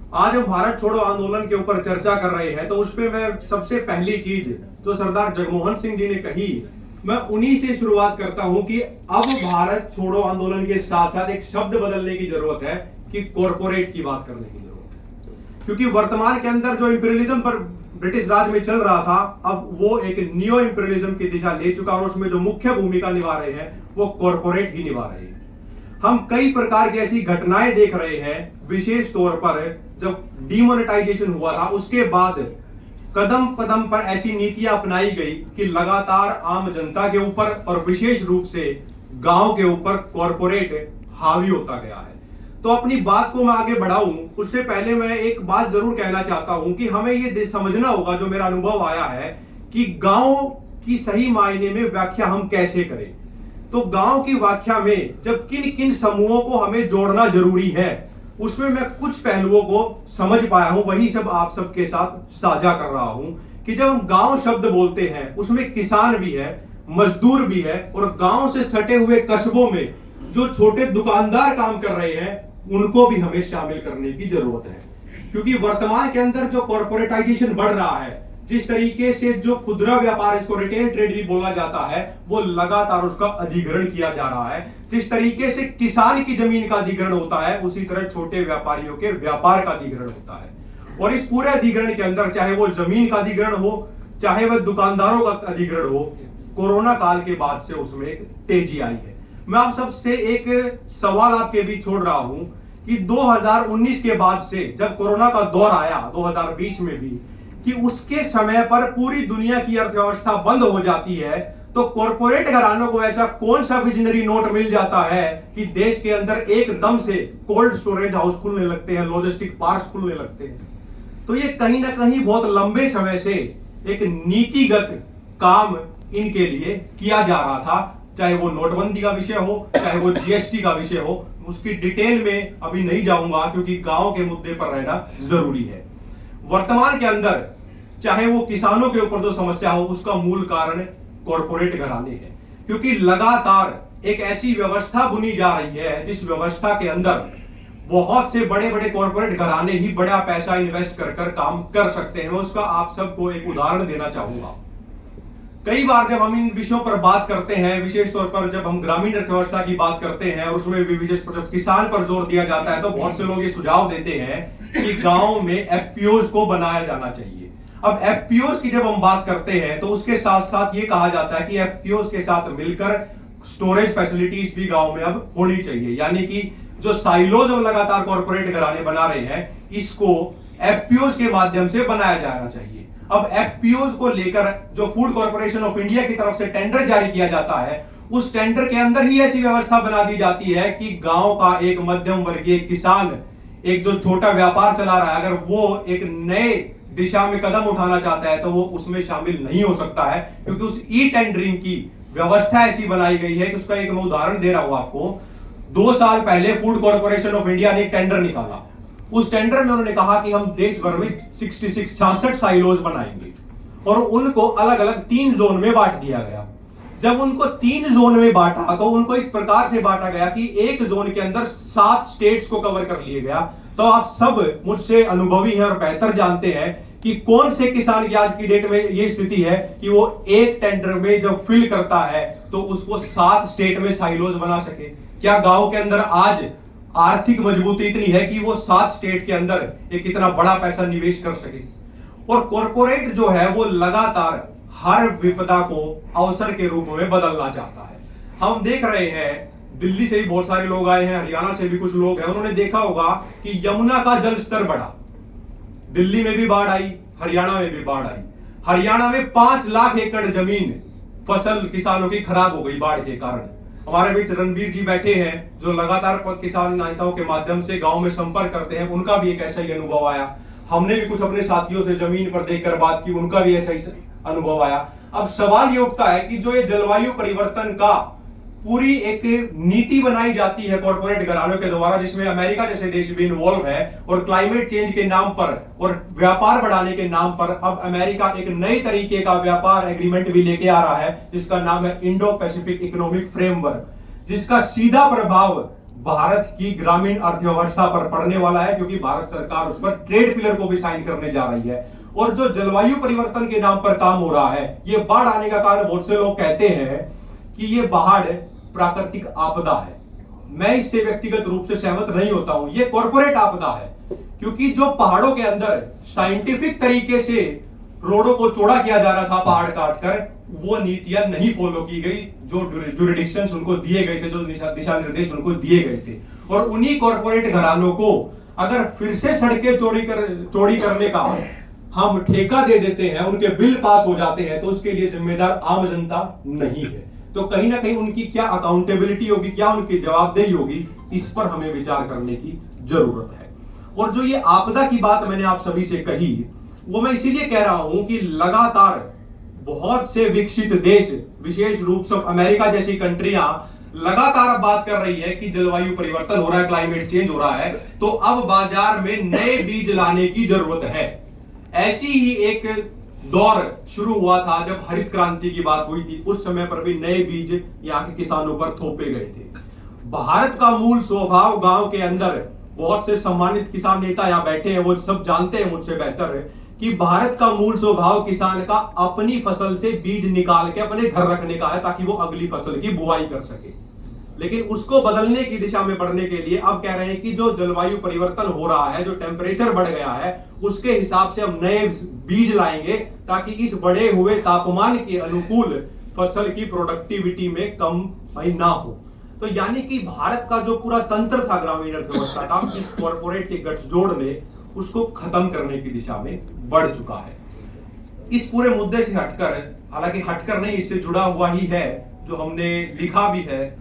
आज हम भारत छोड़ो आंदोलन के ऊपर चर्चा कर रहे हैं, तो उस पे मैं सबसे पहली चीज जो सरदार जगमोहन सिंह जी ने कही, मैं उन्हीं से शुरुआत करता हूं कि अब भारत छोड़ो आंदोलन के साथ साथ एक शब्द बदलने की जरूरत है कि कॉरपोरेट की बात करने की जरूरत है। क्योंकि वर्तमान के अंदर जो इंपीरियलिज्म पर ब्रिटिश राज में चल रहा था, अब वो एक नियो इंपीरियलिज्म की दिशा ले चुका, और उसमें जो मुख्य भूमिका निभा रहे हैं वो कॉरपोरेट ही निभा रहे हैं। हम कई प्रकार की ऐसी घटनाएं देख रहे हैं, विशेष तौर पर जब डिमोनेटाइजेशन हुआ था उसके बाद कदम कदम पर ऐसी नीतियां अपनाई गई कि लगातार आम जनता के ऊपर और विशेष रूप से गांव के ऊपर कॉरपोरेट हावी होता गया है। तो अपनी बात को मैं आगे बढ़ाऊं उससे पहले मैं एक बात जरूर कहना चाहता हूं कि हमें ये समझना होगा, जो मेरा अनुभव आया है, कि गांव की सही मायने में व्याख्या हम कैसे करें। तो गांव की व्याख्या में जब किन किन समूहों को हमें जोड़ना जरूरी है, उसमें मैं कुछ पहलुओं को समझ पाया हूं, वही सब आप सबके साथ साझा कर रहा हूं। कि जब हम गांव शब्द बोलते हैं उसमें किसान भी है, मजदूर भी है, और गांव से सटे हुए कस्बों में जो छोटे दुकानदार काम कर रहे हैं उनको भी हमें शामिल करने की जरूरत है। क्योंकि वर्तमान के अंदर जो कॉर्पोरेटाइजेशन बढ़ रहा है, जिस तरीके से जो खुदरा व्यापार, इसको रिटेल ट्रेड भी बोला जाता है, वो लगातार उसका अधिग्रहण किया जा रहा है। जिस तरीके से किसान की जमीन का अधिग्रहण होता है, उसी तरह छोटे व्यापारियों के व्यापार का अधिग्रहण होता है। और इस पूरे अधिग्रहण के अंदर चाहे वो जमीन का अधिग्रहण हो, चाहे वह दुकानदारों का अधिग्रहण हो, कोरोना काल के बाद से उसमें एक तेजी आई है। मैं आप सबसे एक सवाल आपके बीच छोड़ रहा हूं कि 2019 के बाद से जब कोरोना का दौर आया, 2020 में भी, कि उसके समय पर पूरी दुनिया की अर्थव्यवस्था बंद हो जाती है, तो कॉरपोरेट घरानों को ऐसा कौन सा विजनरी नोट मिल जाता है कि देश के अंदर एकदम से कोल्ड स्टोरेज हाउस खुलने लगते हैं, लॉजिस्टिक पार्क्स खुलने लगते हैं। तो ये कहीं ना कहीं बहुत लंबे समय से एक नीतिगत काम इनके लिए किया जा रहा था, चाहे वो नोटबंदी का विषय हो, चाहे वो जीएसटी का विषय हो। उसकी डिटेल में अभी नहीं जाऊंगा क्योंकि गांव के मुद्दे पर रहना जरूरी है। वर्तमान के अंदर चाहे वो किसानों के ऊपर जो समस्या हो, उसका मूल कारण कॉरपोरेट घराने हैं। क्योंकि लगातार एक ऐसी व्यवस्था बुनी जा रही है जिस व्यवस्था के अंदर बहुत से बड़े बड़े कॉरपोरेट घराने ही बड़ा पैसा इन्वेस्ट कर कर काम कर सकते हैं। उसका आप सबको एक उदाहरण देना चाहूंगा। कई बार जब हम इन विषयों पर बात करते हैं, विशेष तौर पर जब हम ग्रामीण अर्थव्यवस्था की बात करते हैं और उसमें भी विशेष जब किसान पर जोर दिया जाता है, तो बहुत से लोग ये सुझाव देते हैं कि गांव में एफपीओज को बनाया जाना चाहिए। अब एफपीओज की जब हम बात करते हैं तो उसके साथ साथ ये कहा जाता है कि एफपीओज के साथ मिलकर स्टोरेज फैसिलिटीज भी गांव में अब होनी चाहिए। यानी कि जो साइलोज हम लगातार कॉर्पोरेट घराने बना रहे हैं, इसको एफपीओज के माध्यम से बनाया जाना चाहिए। अब एफपीओज को लेकर जो फूड कॉर्पोरेशन ऑफ इंडिया की तरफ से टेंडर जारी किया जाता है, उस टेंडर के अंदर ही ऐसी व्यवस्था बना दी जाती है कि गांव का एक मध्यम वर्गीय किसान, एक जो छोटा व्यापार चला रहा है, अगर वो एक नए दिशा में कदम उठाना चाहता है तो वो उसमें शामिल नहीं हो सकता है। क्योंकि उस ई टेंडरिंग की व्यवस्था ऐसी बनाई गई है कि उसका एक मैं उदाहरण दे रहा हूं आपको। 2 साल पहले फूड कॉर्पोरेशन ऑफ इंडिया ने एक टेंडर निकाला। उस टेंडर में उन्होंने कहा कि हम देश भर में 66 साइलोज बनाएंगे और उनको अलग अलग 3 जोन में बांट दिया गया। जब उनको 3 जोन में बांटा तो उनको इस प्रकार से बांटा गया कि एक जोन के अंदर 7 स्टेट्स को कवर कर लिया गया। तो आप सब मुझसे अनुभवी हैं और बेहतर जानते हैं कि कौन से किसान की आज की डेट में यह स्थिति है कि वो एक टेंडर में जब फिल करता है तो उसको 7 स्टेट में साइलोज बना सके। क्या गांव के अंदर आज आर्थिक मजबूती इतनी है कि वो 7 स्टेट के अंदर एक इतना बड़ा पैसा निवेश कर सके? और कॉरपोरेट जो है वो लगातार हर विपदा को अवसर के रूप में बदलना चाहता है। हम देख रहे हैं, दिल्ली से भी बहुत सारे लोग आए हैं, हरियाणा से भी कुछ लोग हैं, उन्होंने देखा होगा कि यमुना का जल स्तर बढ़ा। दिल्ली में भी बाढ़ आई, हरियाणा में भी बाढ़ आई। हरियाणा में 5 लाख एकड़ जमीन फसल किसानों की खराब हो गई बाढ़ के कारण। हमारे बीच रणबीर जी बैठे हैं जो लगातार किसान नेताओं के माध्यम से गांव में संपर्क करते हैं, उनका भी एक ऐसा ही अनुभव आया। हमने भी कुछ अपने साथियों से जमीन पर देखकर बात की, उनका भी ऐसा ही अनुभव आया। अब सवाल ये उठता है कि जो ये जलवायु परिवर्तन का पूरी एक नीति बनाई जाती है कॉर्पोरेट घरानों के द्वारा, जिसमें अमेरिका जैसे देश भी इन्वॉल्व है, और क्लाइमेट चेंज के नाम पर और व्यापार बढ़ाने के नाम पर अब अमेरिका एक नए तरीके का व्यापार एग्रीमेंट भी लेके आ रहा है जिसका नाम है इंडो पैसिफिक इकोनॉमिक फ्रेमवर्क, जिसका सीधा प्रभाव भारत की ग्रामीण अर्थव्यवस्था पर पड़ने वाला है, क्योंकि भारत सरकार उस पर ट्रेड पिलर को भी साइन करने जा रही है। और जो जलवायु परिवर्तन के नाम पर काम हो रहा है, ये बाढ़ आने का कारण बहुत से लोग कहते हैं कि ये बाढ़ प्राकृतिक आपदा है। मैं इससे व्यक्तिगत रूप से सहमत नहीं होता हूं। ये कॉर्पोरेट आपदा है, क्योंकि जो पहाड़ों के अंदर साइंटिफिक तरीके से रोडों को चौड़ा किया जा रहा था पहाड़ काटकर, वो नीतियां नहीं फॉलो की गई, जो जुरिडिक्शंस उनको दिए गए थे, जो दिशा निर्देश उनको दिए गए थे। और उन्हीं कॉर्पोरेट घरानों को अगर फिर से सड़कें चौड़ी करने का हम ठेका दे देते हैं, उनके बिल पास हो जाते हैं, तो उसके लिए जिम्मेदार आम जनता नहीं है। तो कहीं ना कहीं उनकी क्या अकाउंटेबिलिटी होगी, क्या उनकी जवाबदेही होगी, इस पर हमें विचार करने की जरूरत है। और जो ये आपदा की बात मैंने आप सभी से कही, वो मैं इसीलिए कह रहा हूं कि लगातार बहुत से विकसित देश, विशेष रूप से अमेरिका जैसी कंट्रियां लगातार बात कर रही है कि जलवायु परिवर्तन हो रहा है, क्लाइमेट चेंज हो रहा है, तो अब बाजार में नए बीज लाने की जरूरत है। ऐसी ही एक दौर शुरू हुआ था जब हरित क्रांति की बात हुई थी। उस समय पर भी नए बीज यहाँ के किसानों पर थोपे गए थे। भारत का मूल स्वभाव गांव के अंदर, बहुत से सम्मानित किसान नेता यहाँ बैठे हैं, वो सब जानते हैं मुझसे बेहतर है कि भारत का मूल स्वभाव किसान का अपनी फसल से बीज निकाल के अपने घर रखने का है, ताकि वो अगली फसल की बुआई कर सके। लेकिन उसको बदलने की दिशा में बढ़ने के लिए अब कह रहे हैं कि जो जलवायु परिवर्तन हो रहा है, जो टेम्परेचर बढ़ गया है, उसके हिसाब से हम नए बीज लाएंगे, ताकि इस बढ़े हुए तापमान के अनुकूल फसल की प्रोडक्टिविटी में कमी ना हो। तो यानी कि भारत का जो पूरा तंत्र था ग्रामीण अर्थव्यवस्था का, इस कॉर्पोरेट के गठजोड़ ने उसको खत्म करने की दिशा में बढ़ चुका है। इस पूरे मुद्दे से हटकर, हालांकि हटकर नहीं, इससे जुड़ा हुआ ही है, जो हमने लिखा भी है,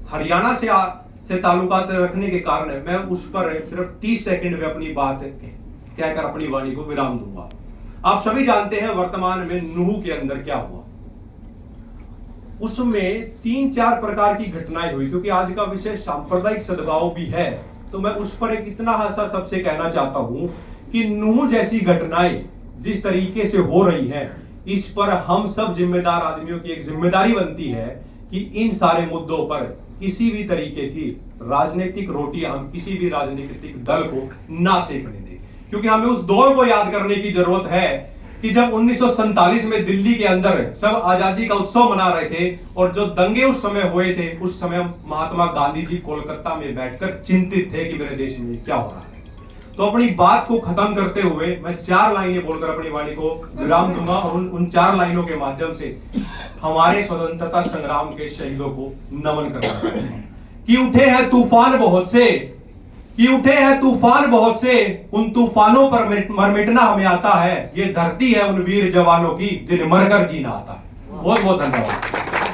हरियाणा से ताल्लुकात रखने के कारण मैं उस पर सिर्फ 30 सेकंड में अपनी बात कहकर अपनी वाणी को विराम दूंगा। आप सभी जानते हैं वर्तमान में नूह के अंदर क्या हुआ। उसमें 3-4 प्रकार की घटनाएं हुई। क्योंकि आज का विषय सांप्रदायिक सद्भाव भी है, तो मैं उस पर एक इतना सा सबसे कहना चाहता हूं कि नूह जैसी घटनाएं जिस तरीके से हो रही है, इस पर हम सब जिम्मेदार आदमियों की एक जिम्मेदारी बनती है कि इन सारे मुद्दों पर किसी भी तरीके की राजनीतिक रोटियां हम किसी भी राजनीतिक दल को ना सेकने दें। क्योंकि हमें उस दौर को याद करने की जरूरत है कि जब 1947 में दिल्ली के अंदर सब आजादी का उत्सव मना रहे थे, और जो दंगे उस समय हुए थे, उस समय महात्मा गांधी जी कोलकाता में बैठकर चिंतित थे कि मेरे देश में क्या हो रहा है। तो अपनी बात को खत्म करते हुए मैं 4 लाइनें बोलकर अपनी वाणी को विराम दूंगा, और उन 4 लाइनों के माध्यम से हमारे स्वतंत्रता संग्राम के शहीदों को नमन करना चाहता हूं। कि उठे हैं तूफान बहुत से, कि उठे हैं तूफान बहुत से, उन तूफानों पर मर मिटना हमें आता है। ये धरती है उन वीर जवानों की जिन्हें मरकर जीना आता है। बहुत बहुत धन्यवाद।